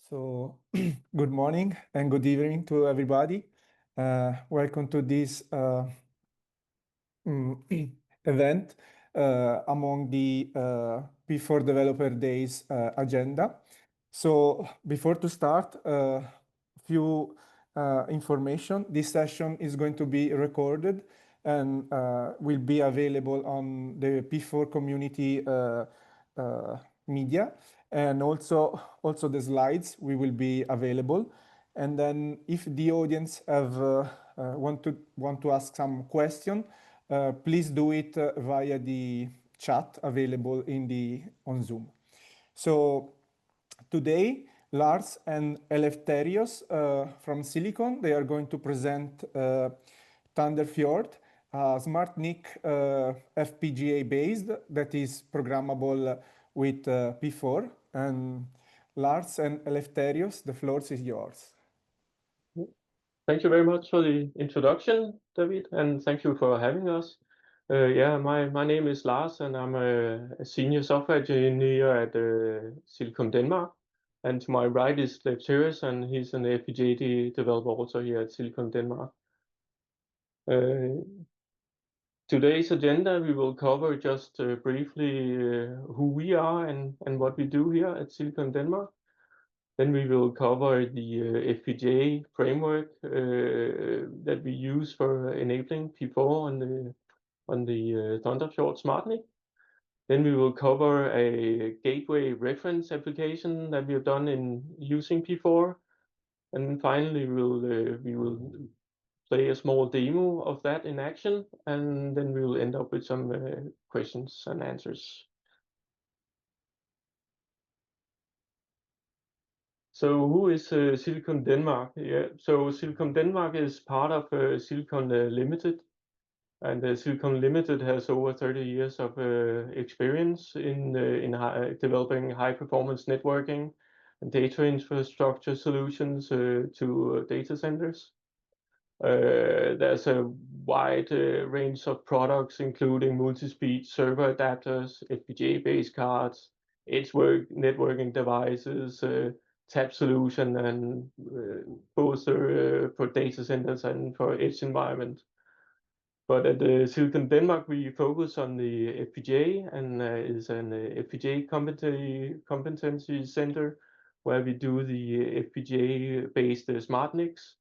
So, good morning and good evening to everybody. Welcome to this event among the P4 Developer Days agenda. So, before to start, a few information. This session is going to be recorded and will be available on the P4 community media, and also the slides we will be available. And then if the audience have want to ask some question, please do it via the chat available on Zoom. So today, Lars and Eleftherios from Silicom, they are going to present ThunderFjord, a SmartNIC FPGA based that is programmable with P4. And Lars and Eleftherios, the floor is yours. Thank you very much for the introduction, David, and thank you for having us. My name is Lars, and I'm a senior software engineer at Silicom Denmark. And to my right is Eleftherios, and he's an FPGA developer also here at Silicom Denmark. Today's agenda, we will cover just briefly who we are and what we do here at Silicom Denmark. Then we will cover the FPGA framework that we use for enabling P4 on the ThunderFjord SmartNIC. Then we will cover a gateway reference application that we have done in using P4. And finally, we will play a small demo of that in action, and then we will end up with some questions and answers. So who is Silicom Denmark? Yeah, so Silicom Denmark is part of Silicom Limited, and Silicom Limited has over 30 years of experience in developing high-performance networking and data infrastructure solutions to data centers. There's a wide range of products, including multi-speed server adapters, FPGA-based cards, edge networking devices, tap solution, and both for data centers and for edge environment. But at Silicom Denmark, we focus on the FPGA and is an FPGA competency center where we do the FPGA-based SmartNICs,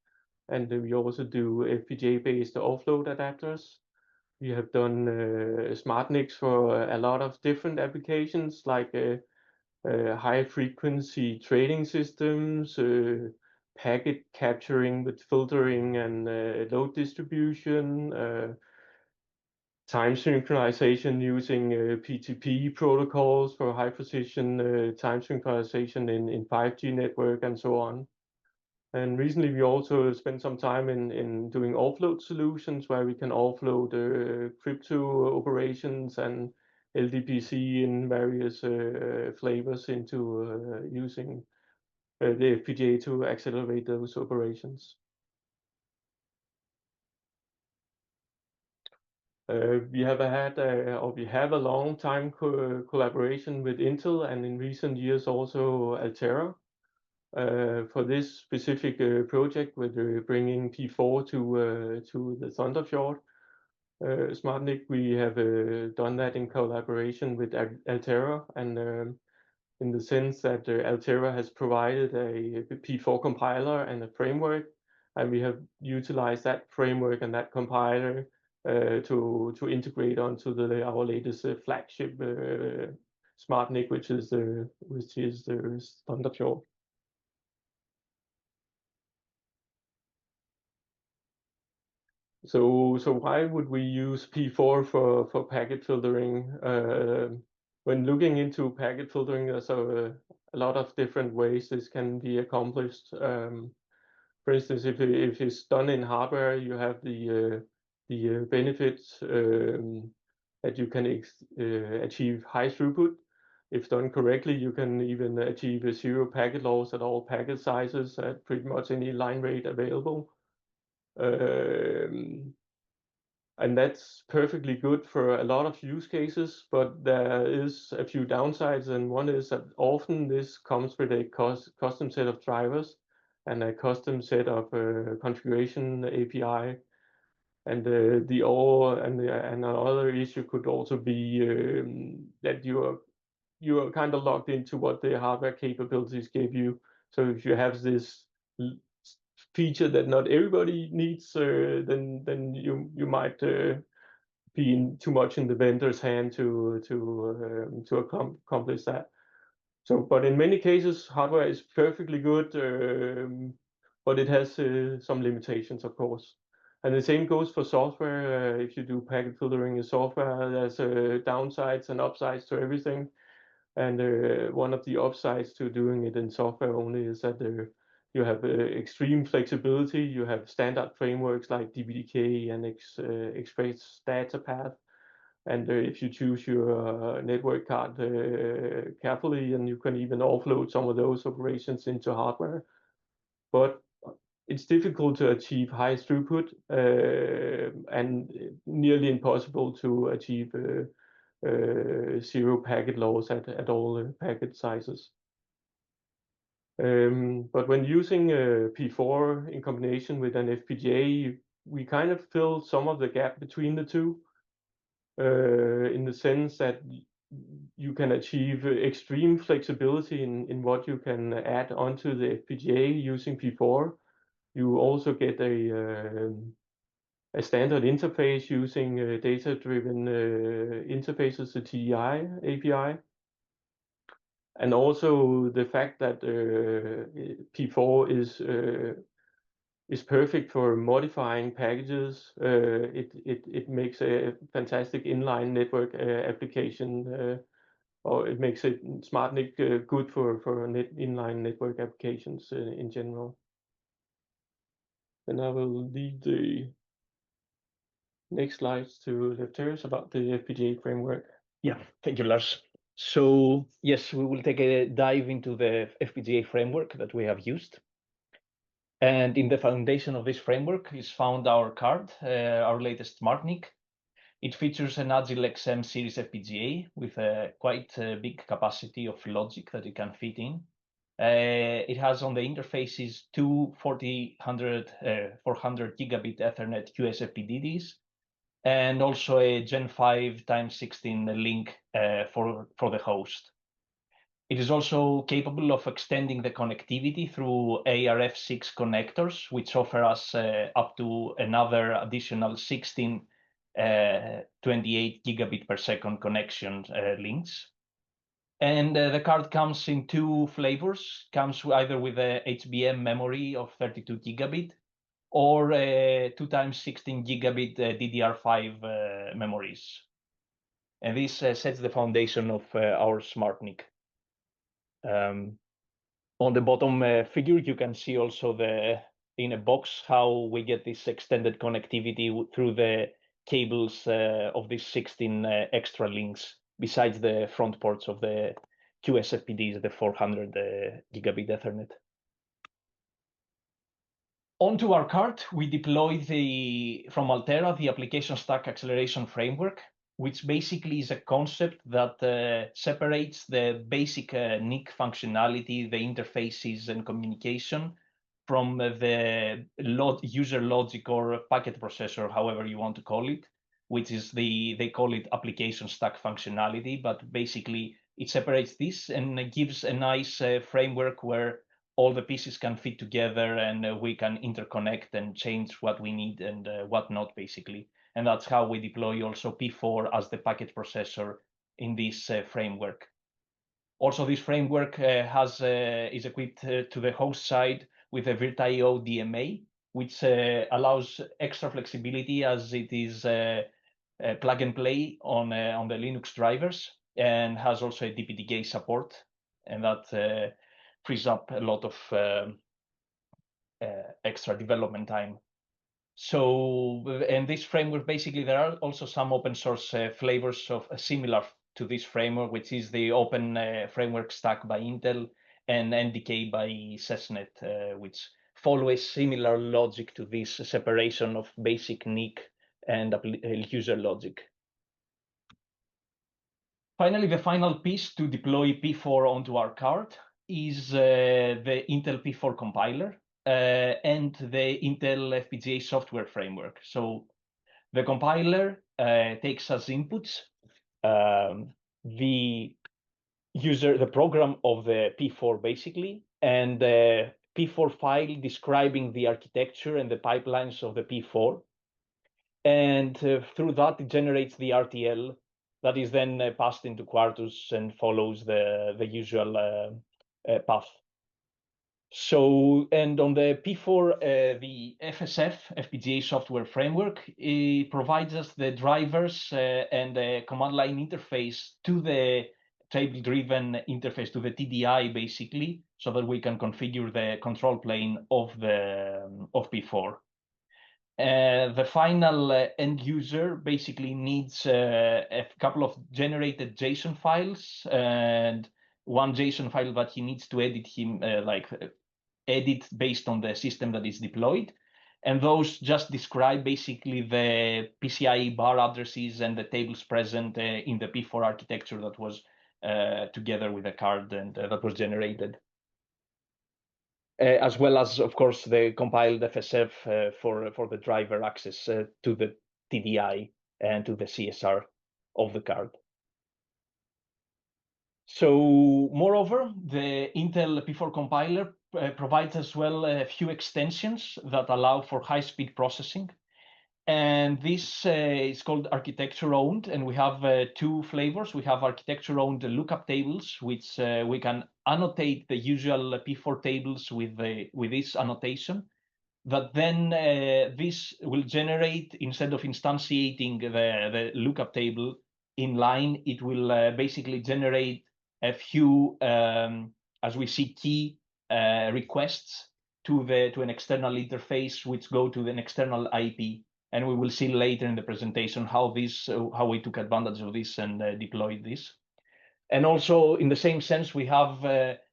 and we also do FPGA-based offload adapters. We have done SmartNICs for a lot of different applications like high-frequency trading systems, packet capturing with filtering and load distribution, time synchronization using PTP protocols for high precision time synchronization in 5G network and so on. And recently we also spent some time in doing offload solutions where we can offload crypto operations and LDPC in various flavors into using the FPGA to accelerate those operations. We have a long time collaboration with Intel, and in recent years also Altera. For this specific project with bringing P4 to the ThunderFjord SmartNIC, we have done that in collaboration with Altera, and in the sense that Altera has provided a P4 compiler and a framework, and we have utilized that framework and that compiler to integrate onto our latest flagship SmartNIC, which is the ThunderFjord. So why would we use P4 for packet filtering? When looking into packet filtering, there's a lot of different ways this can be accomplished. For instance, if it's done in hardware, you have the benefits that you can achieve high throughput. If done correctly, you can even achieve a zero packet loss at all packet sizes at pretty much any line rate available. And that's perfectly good for a lot of use cases, but there is a few downsides, and one is that often this comes with a custom set of drivers and a custom set of configuration API. And another issue could also be that you are kind of locked into what the hardware capabilities give you. So if you have this feature that not everybody needs, then you might be too much in the vendor's hand to accomplish that. So, but in many cases, hardware is perfectly good, but it has some limitations, of course. And the same goes for software. If you do packet filtering in software, there's downsides and upsides to everything. And one of the upsides to doing it in software only is that you have extreme flexibility. You have standard frameworks like DBDK and Express Data Path. And if you choose your network card carefully, and you can even offload some of those operations into hardware. But it's difficult to achieve high throughput and nearly impossible to achieve zero packet loss at all packet sizes. But when using P4 in combination with an FPGA, we kind of fill some of the gap between the two in the sense that you can achieve extreme flexibility in what you can add onto the FPGA using P4. You also get a standard interface using data-driven interfaces, the TDI API. And also the fact that P4 is perfect for modifying packages. It makes a fantastic inline network application, or it makes it SmartNIC good for inline network applications in general. And I will leave the next slides to Lefteris about the FPGA framework. Yeah, thank you, Lars. So yes, we will take a dive into the FPGA framework that we have used. And in the foundation of this framework is found our card, our latest SmartNIC. It features an Agile XM series FPGA with a quite big capacity of logic that it can fit in. It has on the interfaces two 400 gigabit Ethernet QSFP-DDs and also a Gen 5 x 16 link for the host. It is also capable of extending the connectivity through ARF6 connectors, which offer us up to another additional 16 28 gigabit per second connection links. And the card comes in two flavors, comes either with a HBM memory of 32 gigabit or 2 x 16 gigabit DDR5 memories. And this sets the foundation of our SmartNIC. On the bottom figure, you can see also in a box how we get this extended connectivity through the cables of these 16 extra links besides the front ports of the QSFPDs, the 400 gigabit Ethernet. Onto our card, we deployed from Altera the application stack acceleration framework, which basically is a concept that separates the basic NIC functionality, the interfaces and communication from the user logic or packet processor, however you want to call it, which is they call it application stack functionality, but basically it separates this and gives a nice framework where all the pieces can fit together and we can interconnect and change what we need and what not, basically. And that's how we deploy also P4 as the packet processor in this framework. Also, this framework is equipped to the host side with a VirtIO DMA, which allows extra flexibility as it is plug and play on the Linux drivers and has also a DPDK support, and that frees up a lot of extra development time. So, in this framework, basically, there are also some open source flavors of similar to this framework, which is the open framework stack by Intel and NDK by SESNet, which follow a similar logic to this separation of basic NIC and user logic. Finally, the final piece to deploy P4 onto our card is the Intel P4 compiler and the Intel FPGA software framework. So the compiler takes as inputs the program of the P4 basically, and the P4 file describing the architecture and the pipelines of the P4. And through that, it generates the RTL that is then passed into Quartus and follows the usual path. So, and on the P4, the FSF, FPGA software framework, it provides us the drivers and the command line interface to the table-driven interface, to the TDI, basically, so that we can configure the control plane of P4. The final end user basically needs a couple of generated JSON files and one JSON file that he needs to edit edit based on the system that is deployed. And those just describe basically the PCIe bar addresses and the tables present in the P4 architecture that was together with the card and that was generated. As well as, of course, the compiled FSF for the driver access to the TDI and to the CSR of the card. So, moreover, the Intel P4 compiler provides as well a few extensions that allow for high-speed processing. And this is called architecture-owned, and we have two flavors. We have architecture-owned lookup tables, which we can annotate the usual P4 tables with this annotation. That then this will generate, instead of instantiating the lookup table in line, it will basically generate a few, as we see, key requests to an external interface, which go to an external IP. And we will see later in the presentation how we took advantage of this and deployed this. And also, in the same sense, we have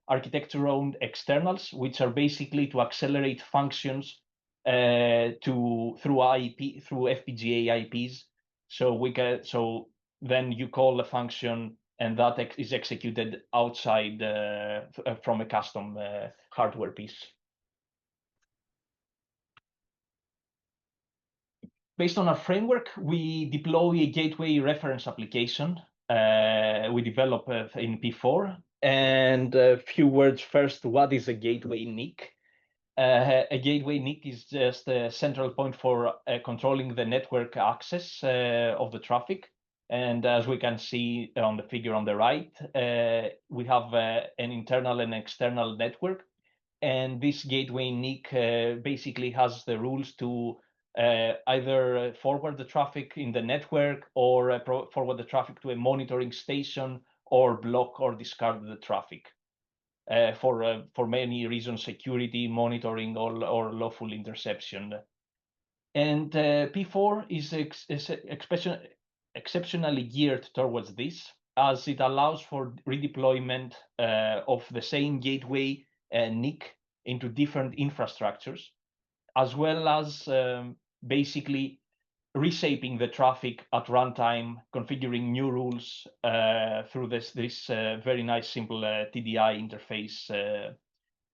architecture-owned externals, which are basically to accelerate functions through FPGA IPs. So then you call a function, and that is executed outside from a custom hardware piece. Based on our framework, we deploy a gateway reference application we develop in P4. And a few words first, what is a gateway NIC? A gateway NIC is just a central point for controlling the network access of the traffic. And as we can see on the figure on the right, we have an internal and external network. And this gateway NIC basically has the rules to either forward the traffic in the network or forward the traffic to a monitoring station or block or discard the traffic for many reasons, security, monitoring, or lawful interception. And P4 is exceptionally geared towards this, as it allows for redeployment of the same gateway NIC into different infrastructures, as well as basically reshaping the traffic at runtime, configuring new rules through this very nice, simple TDI interface.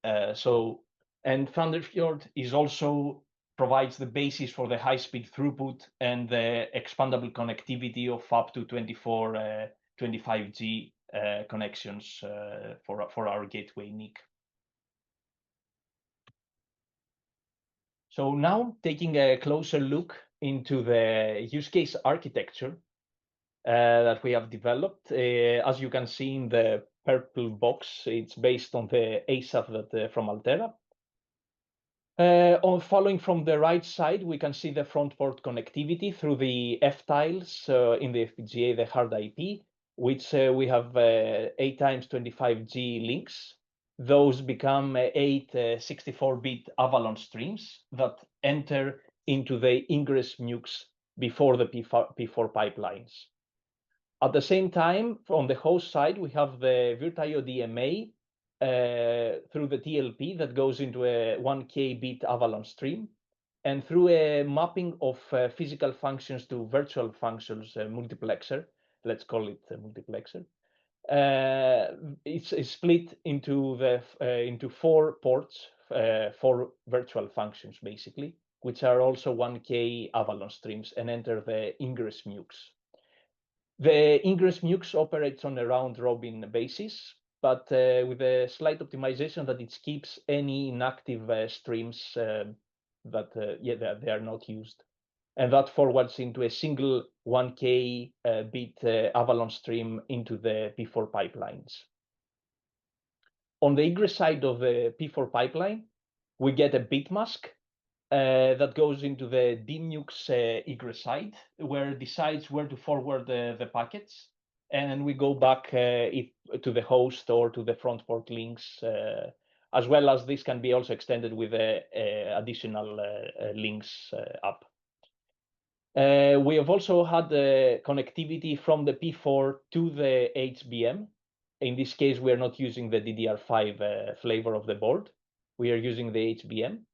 And ThunderFjord is also provides the basis for the high-speed throughput and the expandable connectivity of up to 25G connections for our gateway NIC. So now, taking a closer look into the use case architecture that we have developed. As you can see in the purple box, it's based on the ASAP from Altera. Following from the right side, we can see the front port connectivity through the F tiles in the FPGA, the hard IP, which we have 8 times 25G links. Those become 8 64-bit Avalon streams that enter into the ingress MUX before the P4 pipelines. At the same time, on the host side, we have the VirtIO DMA through the TLP that goes into a 1K bit Avalon stream. And through a mapping of physical functions to virtual functions, multiplexer, let's call it a multiplexer, it's split into 4 ports, 4 virtual functions basically, which are also 1K Avalon streams and enter the ingress MUX. The ingress MUX operates on a round-robin basis, but with a slight optimization that it keeps any inactive streams that they are not used, and that forwards into a single 1K bit Avalon stream into the P4 pipelines. On the egress side of the P4 pipeline, we get a bit mask that goes into the DMUX egress side, where it decides where to forward the packets, and we go back to the host or to the front port links, as well as this can be also extended with additional links up. We have also had connectivity from the P4 to the HBM. In this case, we are not using the DDR5 flavor of the board. We are using the HBM.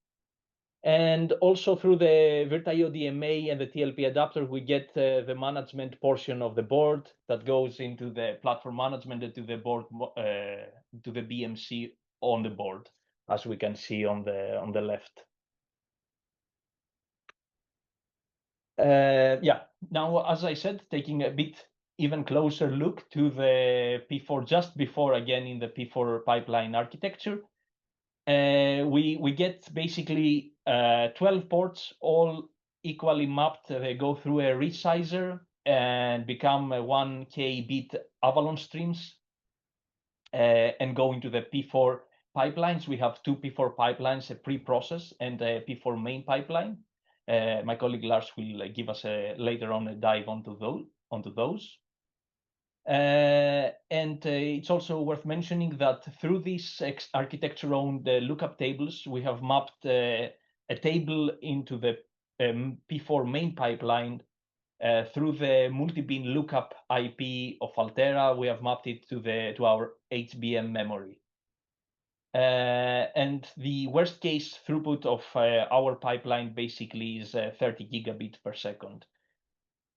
And also through the VirtIO DMA and the TLP adapter, we get the management portion of the board that goes into the platform management and to the board, to the BMC on the board, as we can see on the left. Now, as I said, taking a bit even closer look to the P4 just before, again, in the P4 pipeline architecture, we get basically 12 ports, all equally mapped. They go through a resizer and become 1K bit Avalon streams and go into the P4 pipelines. We have 2 P4 pipelines, a pre-process and a P4 main pipeline. My colleague Lars will give us later on a dive onto those. And it's also worth mentioning that through these architecture-owned lookup tables, we have mapped a table into the P4 main pipeline through the multi-bean lookup IP of Altera. We have mapped it to our HBM memory. And the worst case throughput of our pipeline basically is 30 gigabit per second.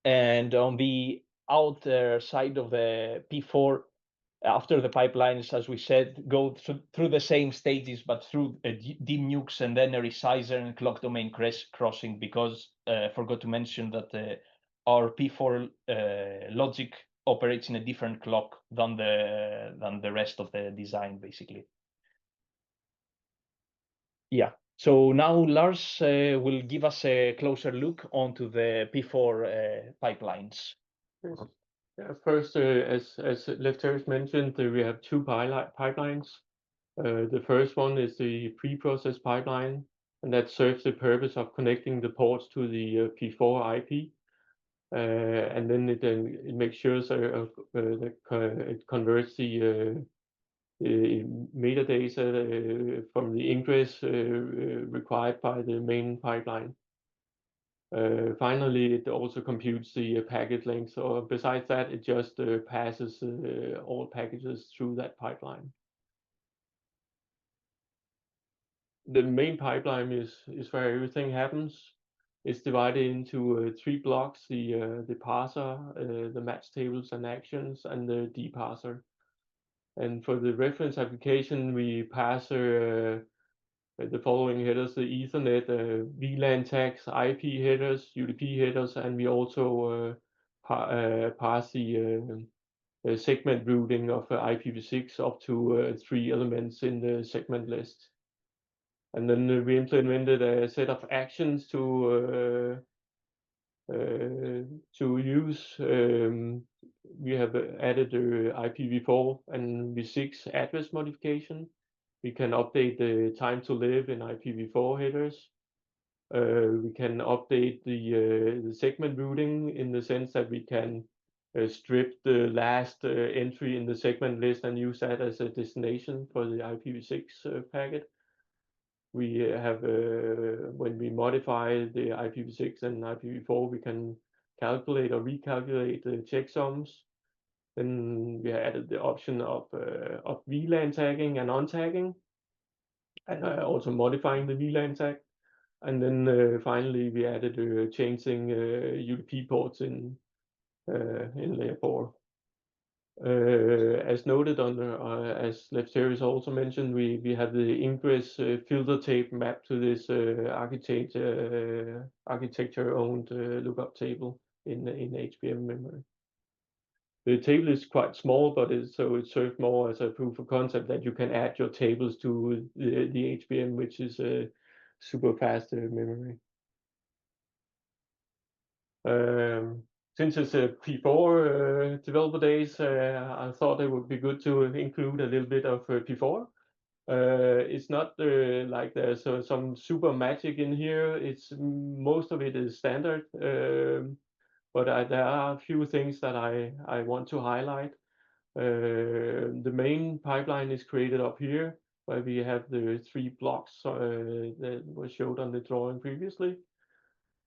And on the outer side of the P4, after the pipelines, as we said, go through the same stages, but through DMUX and then a resizer and clock domain crossing, because I forgot to mention that our P4 logic operates in a different clock than the rest of the design, basically. Yeah. So now Lars will give us a closer look onto the P4 pipelines. Yes. Yeah, first, as Lefteris mentioned, we have 2 pipelines. The first one is the pre-process pipeline, and that serves the purpose of connecting the ports to the P4 IP. And then it makes sure that it converts the metadata from the ingress required by the main pipeline. Finally, it also computes the packet length. So besides that, it just passes all packages through that pipeline. The main pipeline is where everything happens. It's divided into 3 blocks: the parser, the match tables and actions, and the deparser. And for the reference application, we parser the following headers: the Ethernet, VLAN tags, IP headers, UDP headers, and we also parse the segment routing of IPv6 up to 3 elements in the segment list. And then we implemented a set of actions to use. We have added the IPv4 and v6 address modification. We can update the time to live in IPv4 headers. We can update the segment routing in the sense that we can strip the last entry in the segment list and use that as a destination for the IPv6 packet. We have, when we modify the IPv6 and IPv4, we can calculate or recalculate the checksums. Then we added the option of VLAN tagging and untagging, and also modifying the VLAN tag. And then finally we added changing UDP ports in layer 4. As noted on as Lefteris also mentioned, we have the ingress filter tape mapped to this architecture-owned lookup table in HBM memory. The table is quite small, but it served more as a proof of concept that you can add your tables to the HBM, which is a super fast memory. Since it's a P4 developer days, I thought it would be good to include a little bit of P4. It's not like there's some super magic in here. Most of it is standard, but there are a few things that I want to highlight. The main pipeline is created up here, where we have the 3 blocks that was showed on the drawing previously.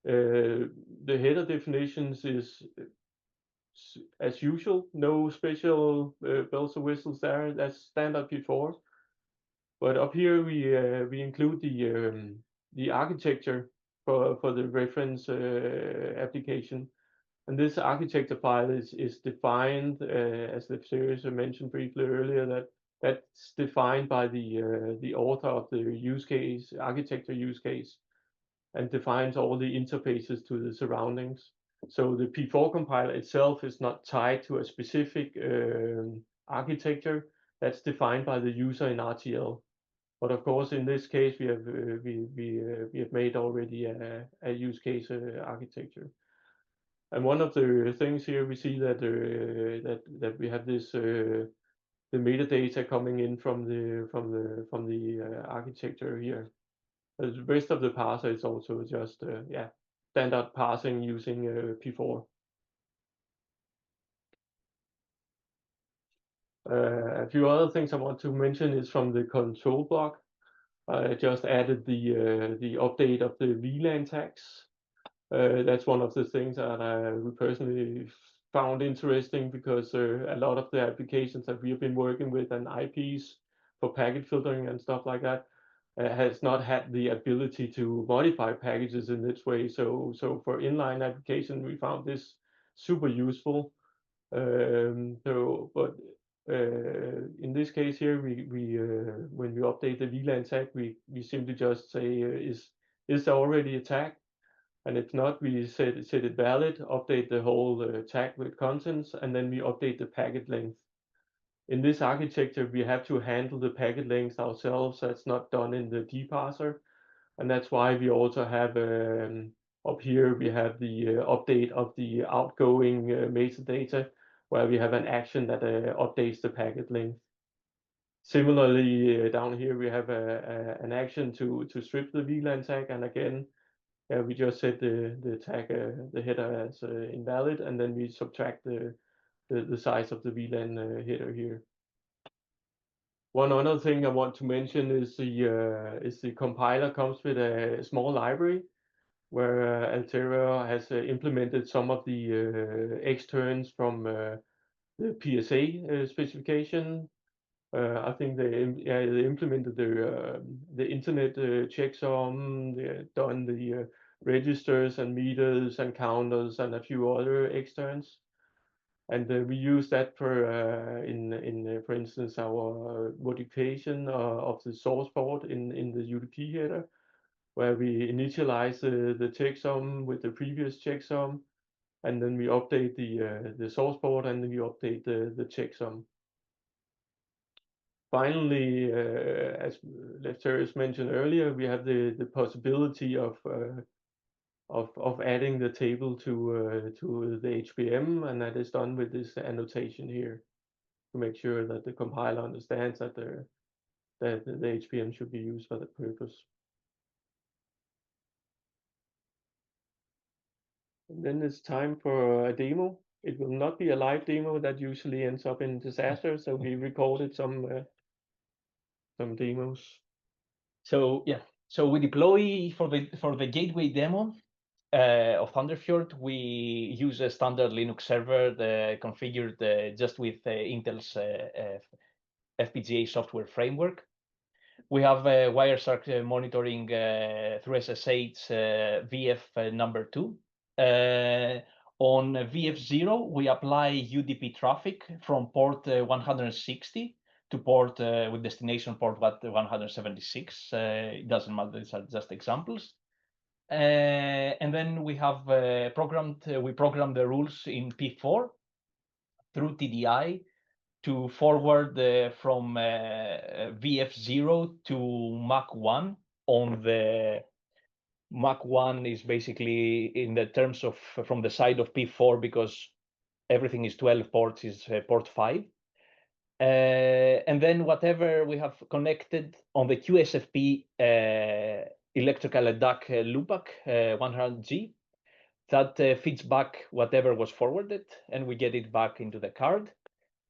The header definitions is as usual, no special bells and whistles there. That's standard P4. But up here we include the architecture for the reference application, and this architecture file is defined as the series I mentioned briefly earlier. That's defined by the author of the use case, architecture use case, and defines all the interfaces to the surroundings. So the P4 compiler itself is not tied to a specific architecture that's defined by the user in RTL. But of course, in this case, we have made already a use case architecture. And one of the things here we see that we have this the metadata coming in from the architecture here. The rest of the parser is also just standard parsing using P4. A few other things I want to mention is from the control block. I just added the update of the VLAN tags. That's one of the things that I personally found interesting, because a lot of the applications that we have been working with and IPs for packet filtering and stuff like that has not had the ability to modify packages in this way. So for inline application, we found this super useful. In this case here, when we update the VLAN tag, we simply just say is there already a tag? And if not, we set it valid, update the whole tag with contents, and then we update the packet length. In this architecture, we have to handle the packet length ourselves. That's not done in the dparser, and that's why we also have up here we have the update of the outgoing metadata, where we have an action that updates the packet length. Similarly, down here we have an action to strip the VLAN tag, and again, we just set the tag, the header as invalid, and then we subtract the size of the VLAN header here. One other thing I want to mention is the compiler comes with a small library where Altera has implemented some of the externs from the PSA specification. I think they implemented the internet checksum. They've done the registers and meters and counters and a few other externs, and we use that for for instance our modification of the source port in the UDP header, where we initialize the checksum with the previous checksum, and then we update the source port, and then we update the checksum. Finally, as Lefteris mentioned earlier, we have the possibility of adding the table to the HBM, and that is done with this annotation here to make sure that the compiler understands that the HBM should be used for that purpose. And then it's time for a demo. It will not be a live demo. That usually ends up in disaster, so we recorded some demos. So yeah, so we deploy for the gateway demo of ThunderFjord. We use a standard Linux server configured just with Intel's FPGA software framework. We have Wireshark monitoring through SSH VF number 2. On VF0, we apply UDP traffic from port 160 to port with destination port 176. It doesn't matter, these are just examples. And then we have we programmed the rules in P4 through TDI to forward from VF0 to MAC1 on the MAC1 is basically in the terms of from the side of P4 because everything is 12 ports is port 5. And then whatever we have connected on the QSFP electrical DAC loopback 100G, that feeds back whatever was forwarded and we get it back into the card.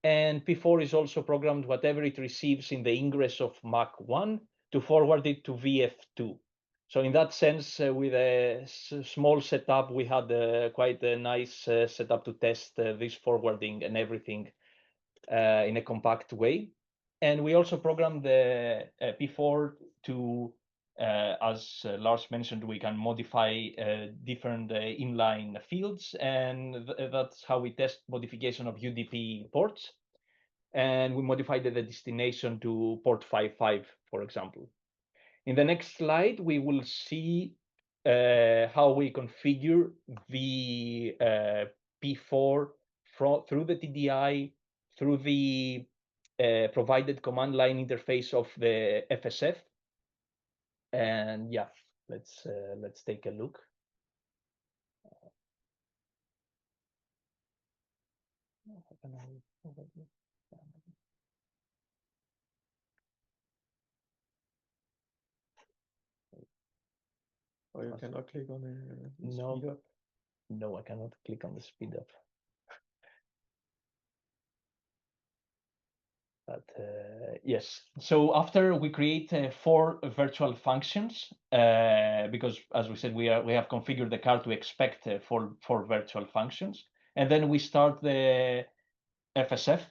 And P4 is also programmed whatever it receives in the ingress of MAC1 to forward it to VF2. So in that sense, with a small setup, we had quite a nice setup to test this forwarding and everything in a compact way. And we also programmed the P4 to, as Lars mentioned, we can modify different inline fields, and that's how we test modification of UDP ports. And we modified the destination to port 55, for example. In the next slide, we will see how we configure the P4 through the TDI, through the provided command line interface of the FSF. And yeah, let's take a look. Or you cannot click on the No. speed up. No, I cannot click on the speed up. But yes, so after we create 4 virtual functions, because as we said, we have configured the card to expect 4 virtual functions, and then we start the FSF,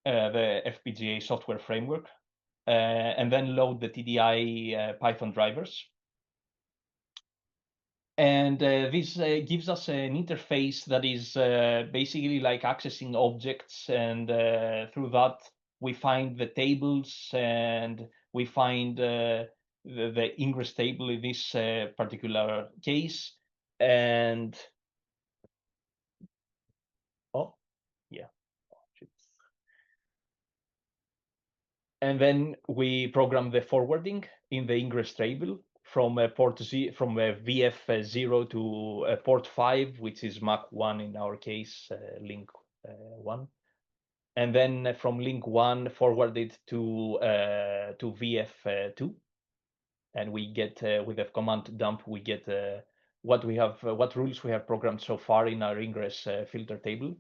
the FPGA software framework, and then load the TDI Python drivers. And this gives us an interface that is basically like accessing objects, and through that we find the tables and we find the ingress table in this particular case. And oh, yeah. And then we program the forwarding in the ingress table from VF0 to port 5, which is MAC1 in our case, link 1. And then from link 1 forwarded to VF2. And we get, with the command dump, we get what rules we have programmed so far in our ingress filter table.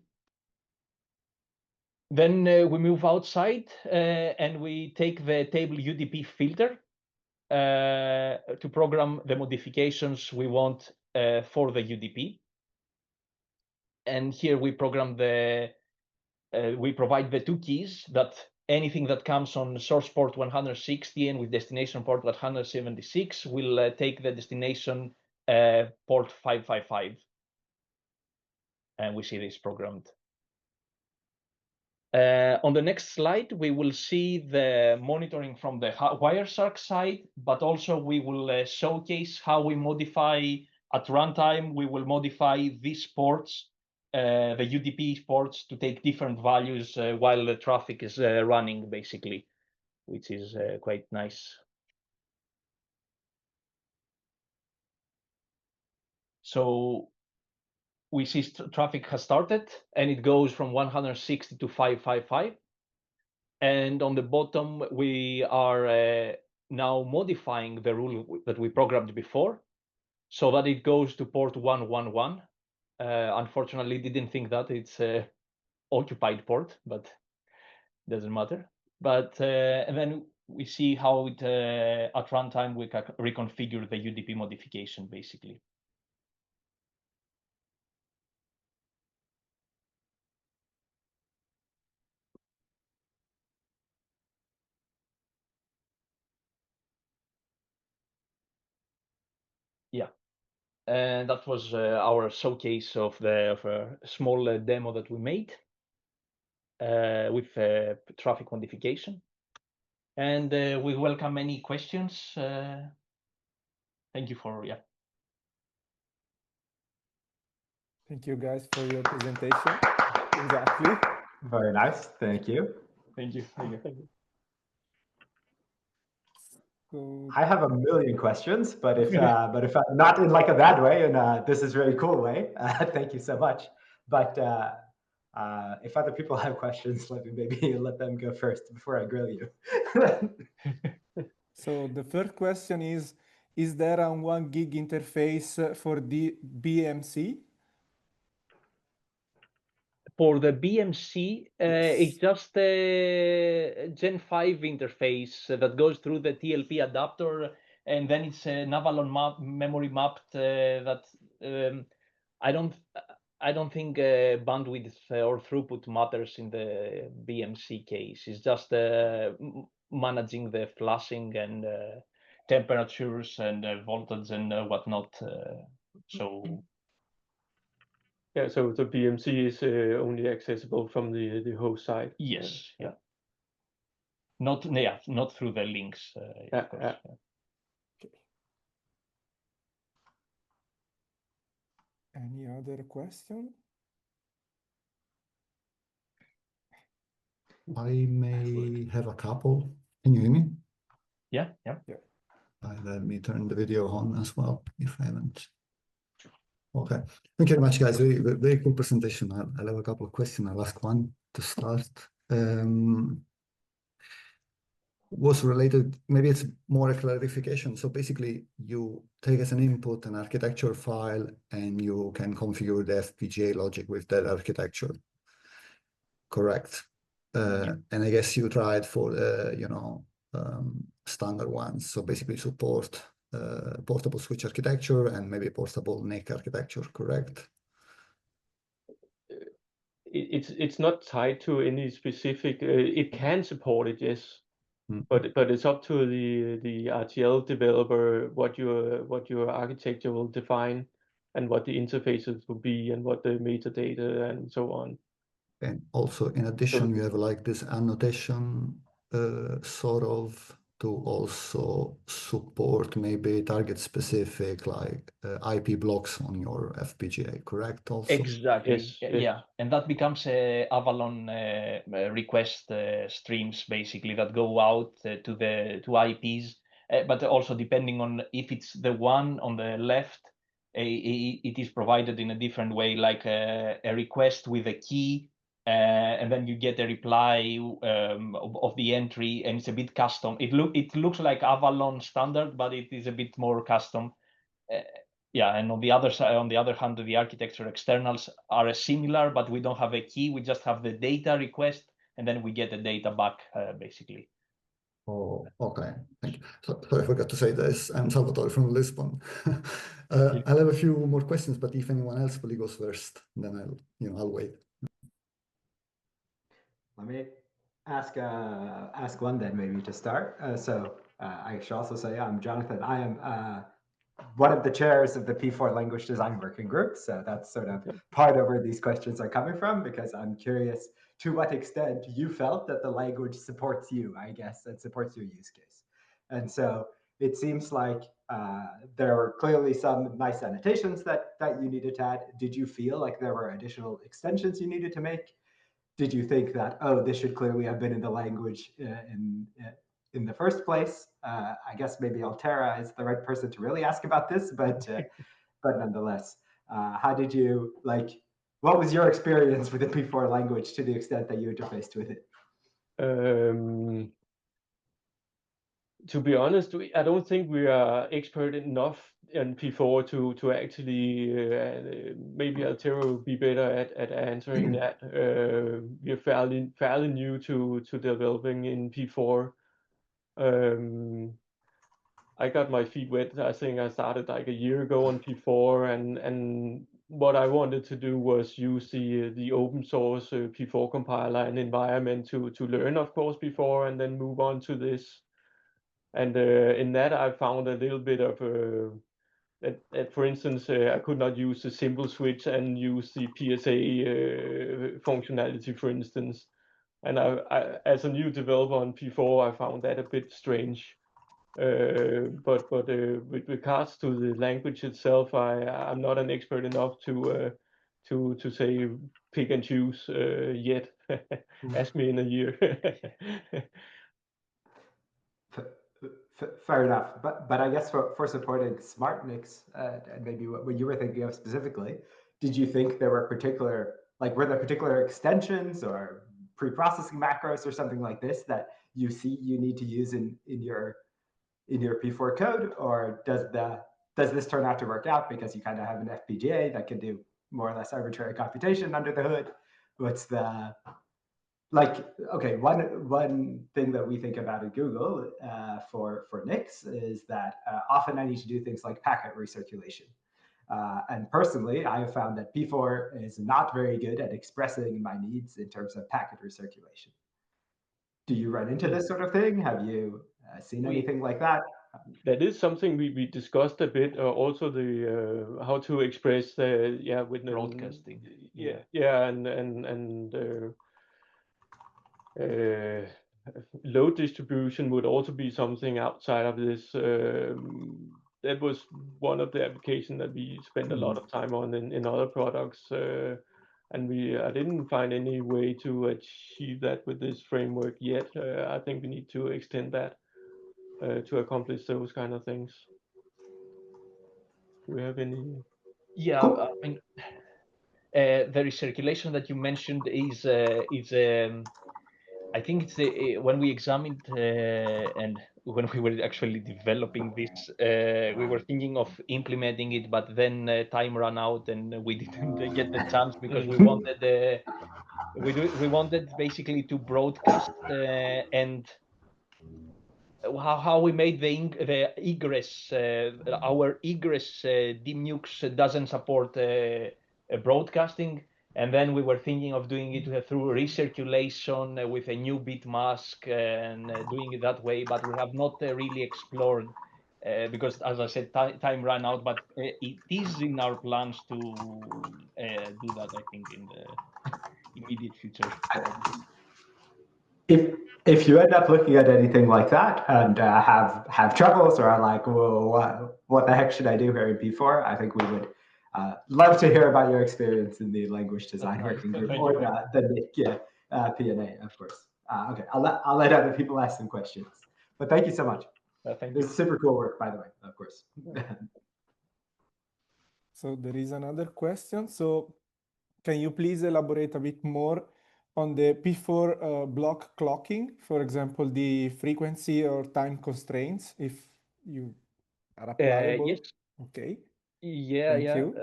Then we move outside and we take the table UDP filter to program the modifications we want for the UDP. And here we program we provide the 2 keys that anything that comes on source port 160 and with destination port 176 will take the destination port 555. And we see this programmed. On the next slide, we will see the monitoring from the Wireshark side, but also we will showcase how we modify at runtime. We will modify these ports, the UDP ports, to take different values while the traffic is running, basically, which is quite nice. So we see traffic has started, and it goes from 160 to 555. And on the bottom, we are now modifying the rule that we programmed before so that it goes to port 111. Unfortunately, didn't think that it's an occupied port, but doesn't matter. But and then we see how it, at runtime we can reconfigure the UDP modification, basically. Yeah. And that was our showcase of a small demo that we made with traffic quantification. And we welcome any questions. Thank you for, yeah. Thank you guys for your presentation. Exactly. Very nice. Thank you. Thank you. Thank you. Thank you. So, I have a million questions, but if not in like a bad way, and this is really cool way. Thank you so much. But if other people have questions, let them go first before I grill you. so the first question is there a 1 gig interface for the BMC? For the BMC, it's Yes. just a Gen 5 interface that goes through the TLP adapter, and then it's an Avalon memory mapped that I don't think bandwidth or throughput matters in the BMC case. It's just managing the flashing and temperatures and voltage and whatnot. So. Yeah, so the BMC is only accessible from the host side. Yes, yeah. Not through the links, of course. Yeah. Okay. Any other question? I may have a couple. Can you hear me? Yeah. Let me turn the video on as well, if I haven't. Okay. Thank you very much, guys. Very cool presentation. I'll have a couple of questions. I'll ask one to start. Was related, maybe it's more a clarification. So basically, you take as an input an architecture file, and you can configure the FPGA logic with that architecture. Correct. And I guess you tried for the standard ones. So basically support portable switch architecture and maybe portable NIC architecture, correct? It's not tied to any specific. It can support it, yes, but it's up to the RTL developer what your architecture will define, and what the interfaces will be, and what the metadata and so on. And also, in addition, you have like this annotation sort of to also support maybe target specific like IP blocks on your FPGA, correct? Also, Exactly. Yes. Yeah, and that becomes Avalon request streams basically that go out to IPs, but also depending on if it's the one on the left, it is provided in a different way, like a request with a key. And then you get a reply of the entry, and it's a bit custom. It looks like Avalon standard, but it is a bit more custom. Yeah, and on the other side, on the other hand, the architecture externals are similar, but we don't have a key. We just have the data request, and then we get the data back, basically. Oh, okay. Thank you. Sorry, I forgot to say this. I'm Salvatore from Lisbon. I'll have a few more questions, but if anyone else will goes first, then I'll wait. Let me ask one then, maybe to start. I should also say I'm Jonathan. I am one of the chairs of the P4 Language Design Working Group. So that's sort of part of where these questions are coming from, because I'm curious to what extent you felt that the language supports you, I guess, and supports your use case. And so it seems like there were clearly some nice annotations that you needed to add. Did you feel like there were additional extensions you needed to make? Did you think that, oh, this should clearly have been in the language in the first place? I guess maybe Altera is the right person to really ask about this, but nonetheless, how did you what was your experience with the P4 language to the extent that you interfaced with it? To be honest, I don't think we are expert enough in P4 to actually. Maybe Altera will be better at answering that. We are fairly new to developing in P4. I got my feet wet. I think I started like a year ago on P4, and what I wanted to do was use the open source P4 compiler and environment to learn, of course, P4, and then move on to this. And in that, I found a little bit of for instance, I could not use the simple switch and use the PSA functionality, for instance. And I, as a new developer on P4, I found that a bit strange. But with regards to the language itself, I'm not an expert enough to say pick and choose yet. Ask me in a year. Fair enough, but I guess for supporting SmartNICs, and maybe what you were thinking of specifically, did you think there were particular, like, were there particular extensions or pre-processing macros or something like this that you see you need to use in your P4 code, or does this turn out to work out because you kind of have an FPGA that can do more or less arbitrary computation under the hood? What's the like, okay, one thing that we think about at Google for NICs is that often I need to do things like packet recirculation. And personally, I have found that P4 is not very good at expressing my needs in terms of packet recirculation. Do you run into this sort of thing? Have you seen anything like that? That is something we discussed a bit. Also, the how to express the with broadcasting. Load distribution would also be something outside of this. That was one of the applications that we spent a lot of time on in other products, and I didn't find any way to achieve that with this framework yet. I think we need to extend that to accomplish those kind of things. Do we have any? Yeah, cool. I mean, the recirculation that you mentioned is I think it's when we examined and when we were actually developing this, we were thinking of implementing it, but then time ran out and we didn't get the chance because we wanted we wanted basically to broadcast and how we made the egress. Our egress DMux doesn't support broadcasting. And then we were thinking of doing it through recirculation with a new bit mask and doing it that way, but we have not really explored because, as I said, time ran out. But it is in our plans to do that, I think, in the immediate future, probably. If you end up looking at anything like that and have troubles or are like, whoa, what the heck should I do here in P4? I think we would love to hear about your experience in the language design working group or the NIC P&A, of course. Okay, I'll let other people ask some questions. But thank you so much. This is super cool work, by the way, of course. So there is another question. So can you please elaborate a bit more on the P4 block clocking, for example, the frequency or time constraints, if you are applicable? Yes. Okay. Yeah, Thank you.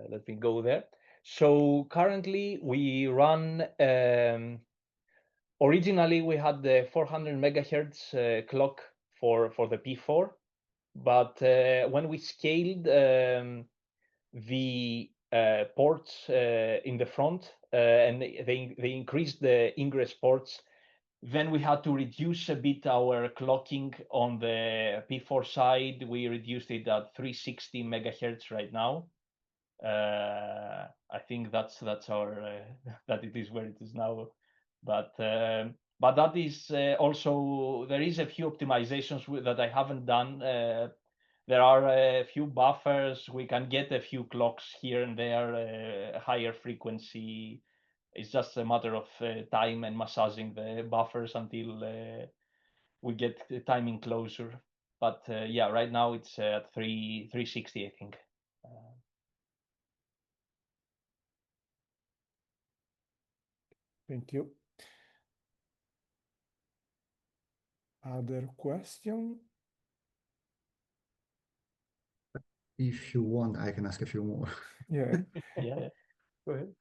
Let me go there. So currently we run, originally we had the 400 megahertz clock for the P4, but when we scaled the ports in the front and they increased the ingress ports, then we had to reduce a bit our clocking on the P4 side. We reduced it at 360 megahertz right now. I think that's our that it is where it is now. But that is also, there is a few optimizations that I haven't done. There are a few buffers. We can get a few clocks here and there, higher frequency. It's just a matter of time and massaging the buffers until we get the timing closer. But yeah, right now it's at 360, I think. Thank you. Other question? If you want, I can ask a few more. Yeah. Yeah. Go ahead.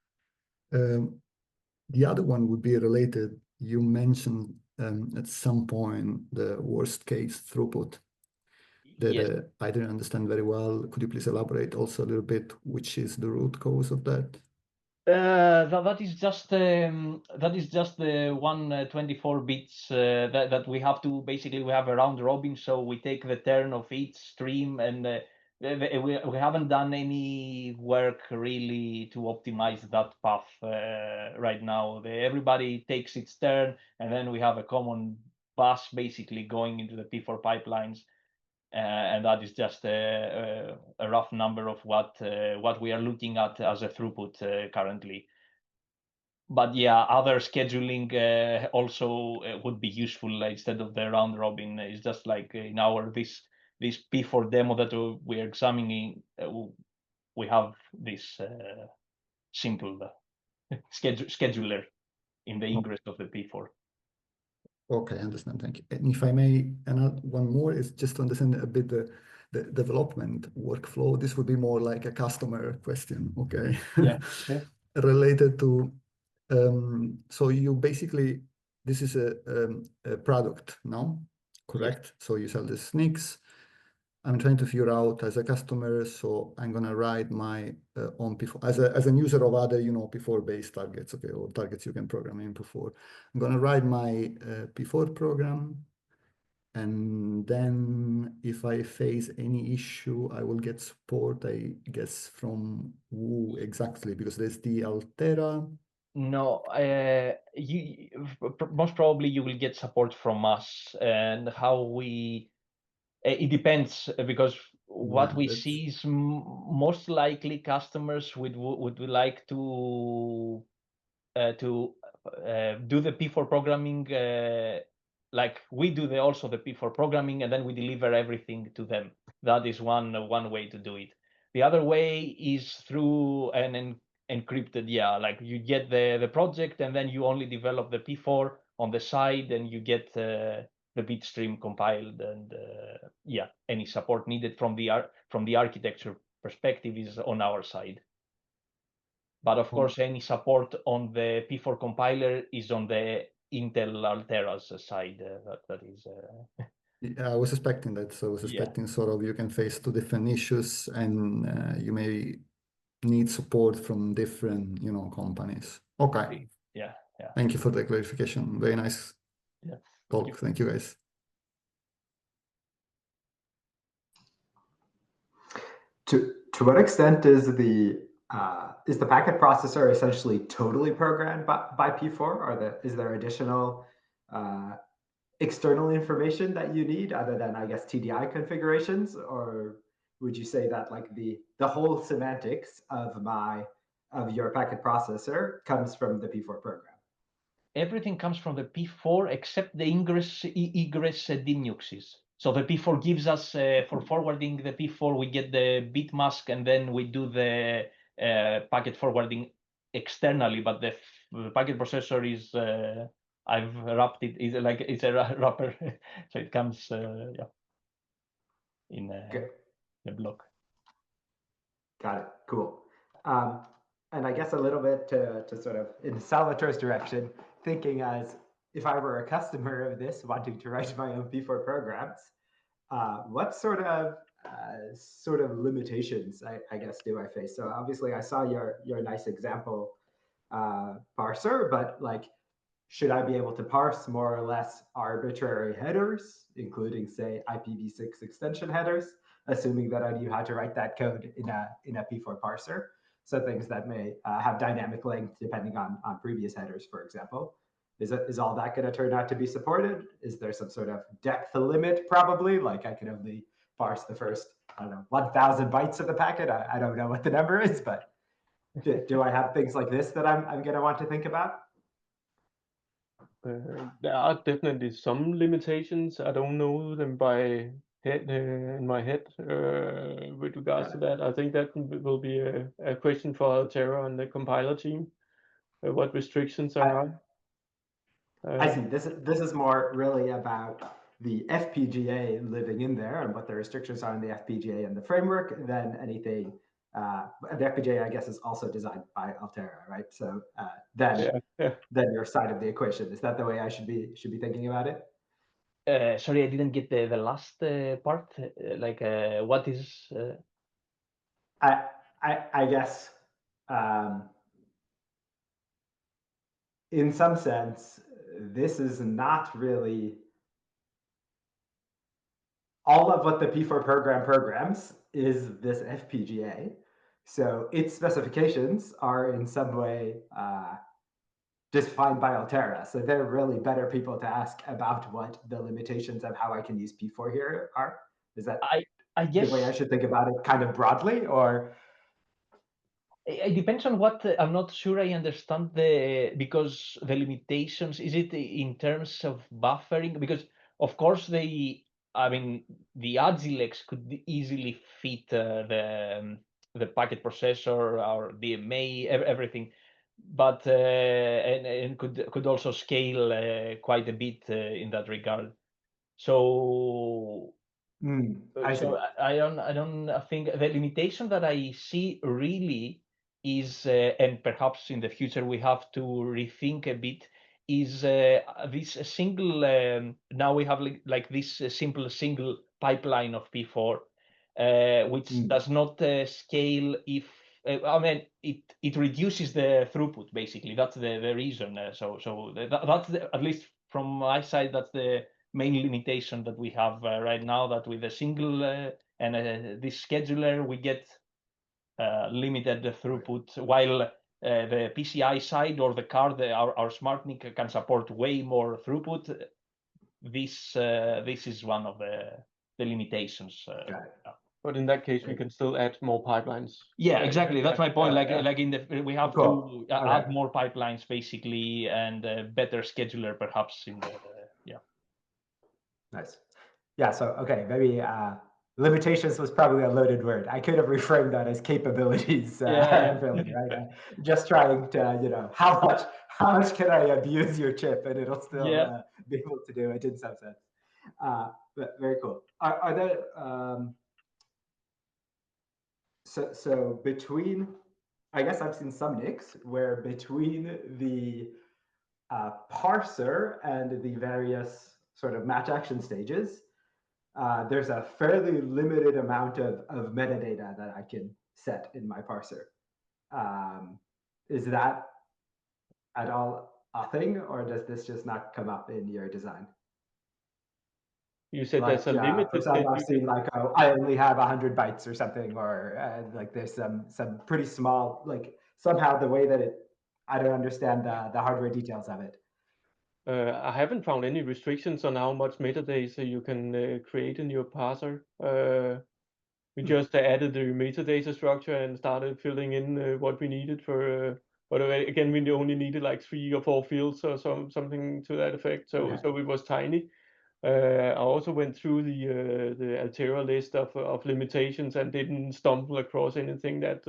The other one would be related. You mentioned at some point the worst case throughput that Yes. I didn't understand very well. Could you please elaborate also a little bit which is the root cause of that? That is just the 124 bits that we have to basically, we have a round robin, so we take the turn of each stream and We haven't done any work really to optimize that path right now. Everybody takes its turn, and then we have a common bus basically going into the P4 pipelines, and that is just a rough number of what we are looking at as a throughput currently. But yeah, other scheduling also would be useful instead of the round robin. It's just like in our this P4 demo that we are examining, we have this simple scheduler in the ingress of the P4. Okay, I understand. Thank you. And if I may, another one more is just to understand a bit the development workflow. This would be more like a customer question, okay? Yeah. Related to, so you basically, this is a product, no? Correct? Yeah. So you sell the SNCs. I'm trying to figure out as a customer, so I'm gonna write my own P4 as a user of other, P4 based targets, okay, or targets you can program in P4. I'm gonna write my P4 program, and then if I face any issue, I will get support, I guess, from who exactly? Because there's the Altera. No, most probably you will get support from us, and how we. It depends, because what we see is most likely customers would like to do the P4 programming, like we do also the P4 programming, and then we deliver everything to them. That is one way to do it. The other way is through an encrypted, like you get the project, and then you only develop the P4 on the side, and you get the bitstream compiled, and any support needed from the architecture perspective is on our side. But of course, any support on the P4 compiler is on the Intel Altera's side. That is. Yeah, I was expecting that. So I was expecting sort of you can face two different issues, and you may need support from different, companies. Okay. Yeah. Thank you for the clarification. Very nice talk. Thank you, guys. To what extent is the packet processor essentially totally programmed by P4? Or is there additional external information that you need other than, I guess, TDI configurations? Or would you say that like the whole semantics of your packet processor comes from the P4 program? Everything comes from the P4 except the egress DNUXs. So the P4 gives us, for forwarding the P4, we get the bit mask, and then we do the packet forwarding externally. But the packet processor is, I've wrapped it, it's a wrapper, so it comes in the block. Got it. Cool. And I guess a little bit to sort of in Salvatore's direction, thinking as if I were a customer of this, wanting to write my own P4 programs, what sort of limitations, I guess, do I face? So obviously, I saw your nice example parser, but like, should I be able to parse more or less arbitrary headers, including, say, IPv6 extension headers, assuming that I knew how to write that code in a P4 parser? So things that may have dynamic length depending on previous headers, for example. Is all that going to turn out to be supported? Is there some sort of depth limit, probably? Like I can only parse the first, 1,000 bytes of the packet. I don't know what the number is, but do I have things like this that I'm going to want to think about? There are definitely some limitations. I don't know them by head in my head with regards to that. I think that will be a question for Altera and the compiler team. What restrictions are? I see. This is more really about the FPGA living in there and what the restrictions are in the FPGA and the framework than anything. The FPGA, I guess, is also designed by Altera, right? So then your side of the equation. Is that the way I should be thinking about it? Sorry, I didn't get the last part. What is? I guess in some sense, this is not really all of what the P4 program programs is this FPGA. So its specifications are in some way defined by Altera. So they're really better people to ask about what the limitations of how I can use P4 here are. Is that I guess the way I should think about it kind of broadly, or? it depends on what. I'm not sure I understand because the limitations, is it in terms of buffering? Because of course the Agilex could easily fit the packet processor or DMA, everything, but and could also scale quite a bit in that regard. So I see. I don't think the limitation that I see really is, and perhaps in the future we have to rethink a bit, is this single. Now we have like this simple single pipeline of P4, which does not scale if. I mean, it reduces the throughput. Basically, that's the reason. So that's at least from my side. That's the main limitation that we have right now, that with a single and this scheduler we get limited throughput, while the PCI side or the card, our SmartNIC can support way more throughput. This is one of the limitations. But in that case, we can still add more pipelines. Yeah, exactly. That's my point. Like in the we have to add more pipelines basically, and better scheduler perhaps in the Nice. Yeah. So maybe limitations was probably a loaded word. I could have reframed that as capabilities. Ability, right? Just trying to how much can I abuse your chip and it'll still be able to do it in some sense. But very cool. Are there so between, I guess I've seen some NICs where between the parser and the various sort of match action stages, there's a fairly limited amount of metadata that I can set in my parser. Is that at all a thing, or does this just not come up in your design? You said there's a limit. For example, I've seen like, I only have 100 bytes or something, or like there's some pretty small, like somehow the way that I don't understand the hardware details of it. I haven't found any restrictions on how much metadata you can create in your parser. We just added the metadata structure and started filling in what we needed for. But again, we only needed like 3 or 4 fields or something to that effect. So it was tiny. I also went through the Altera list of limitations and didn't stumble across anything that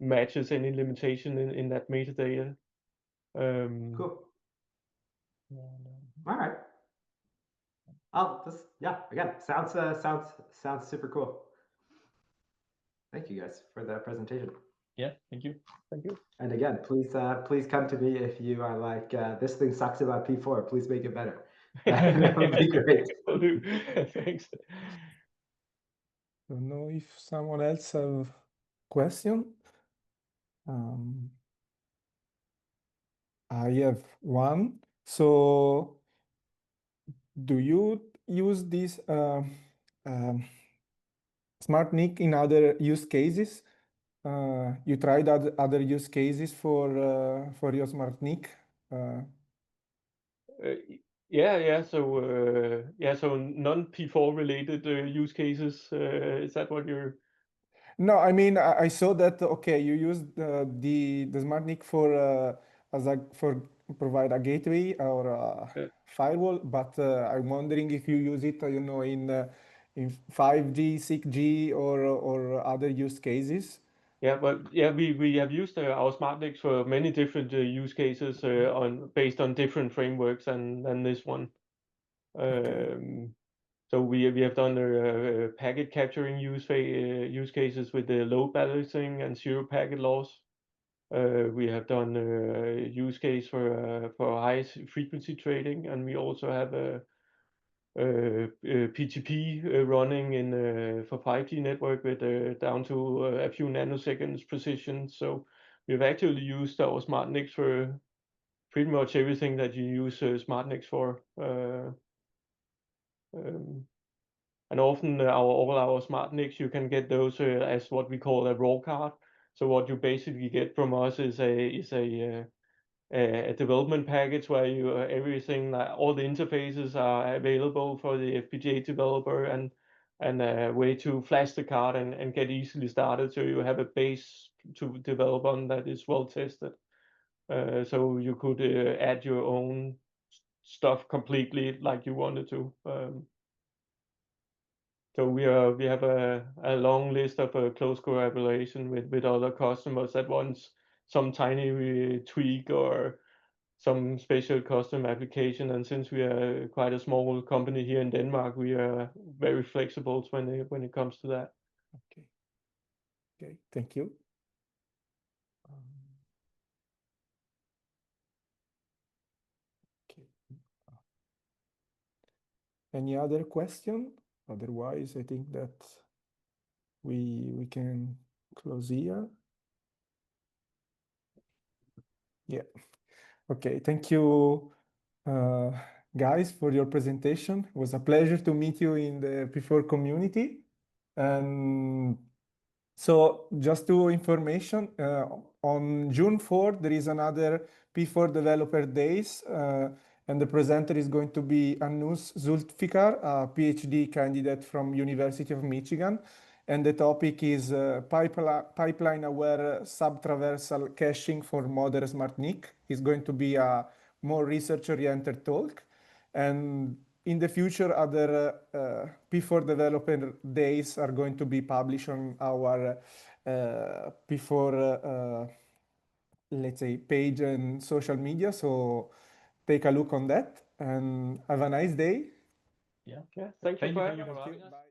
matches any limitation in that metadata. Cool. All right. Again, sounds super cool. Thank you guys for the presentation. Yeah, thank you. And again, please come to me if you are like, this thing sucks about P4. Please make it better. That would be great. Thanks. Don't know if someone else have question. I have one. So, do you use this SmartNIC in other use cases? You tried other use cases for your SmartNIC? So non-P4 related use cases. Is that what you're? No, I mean I saw that. Okay, you used the SmartNIC for provide a gateway or a firewall, but I'm wondering if you use it, in 5G, 6G, or other use cases. We have used our SmartNICs for many different use cases based on different frameworks and this one. So we have done packet capturing use cases with the load balancing and zero packet loss. We have done use case for high frequency trading, and we also have a PTP running in for 5G network with down to a few nanoseconds precision. So we've actually used our SmartNICs for pretty much everything that you use SmartNICs for. And often all our SmartNICs, you can get those as what we call a raw card. So what you basically get from us is a development package where you everything, all the interfaces are available for the FPGA developer, and a way to flash the card and get easily started. So you have a base to develop on that is well tested. So you could add your own stuff completely like you wanted to. So we have a long list of close collaboration with other customers that wants some tiny tweak or some special custom application. And since we are quite a small company here in Denmark, we are very flexible when it comes to that. Okay. Okay, thank you. Okay. Any other question? Otherwise, I think that we can close here. Yeah. Okay, thank you, guys, for your presentation. It was a pleasure to meet you in the P4 community. And so just to information, on June 4th, there is another P4 Developer Days, and the presenter is going to be Anus Zulfikar, a PhD candidate from University of Michigan. And the topic is pipeline-aware subtraversal caching for modern SmartNIC. It's going to be a more research-oriented talk. And in the future, other P4 Developer Days are going to be published on our P4, let's say, page and social media. So take a look on that and have a nice day. Yeah. Thank you for having us. having us. Bye.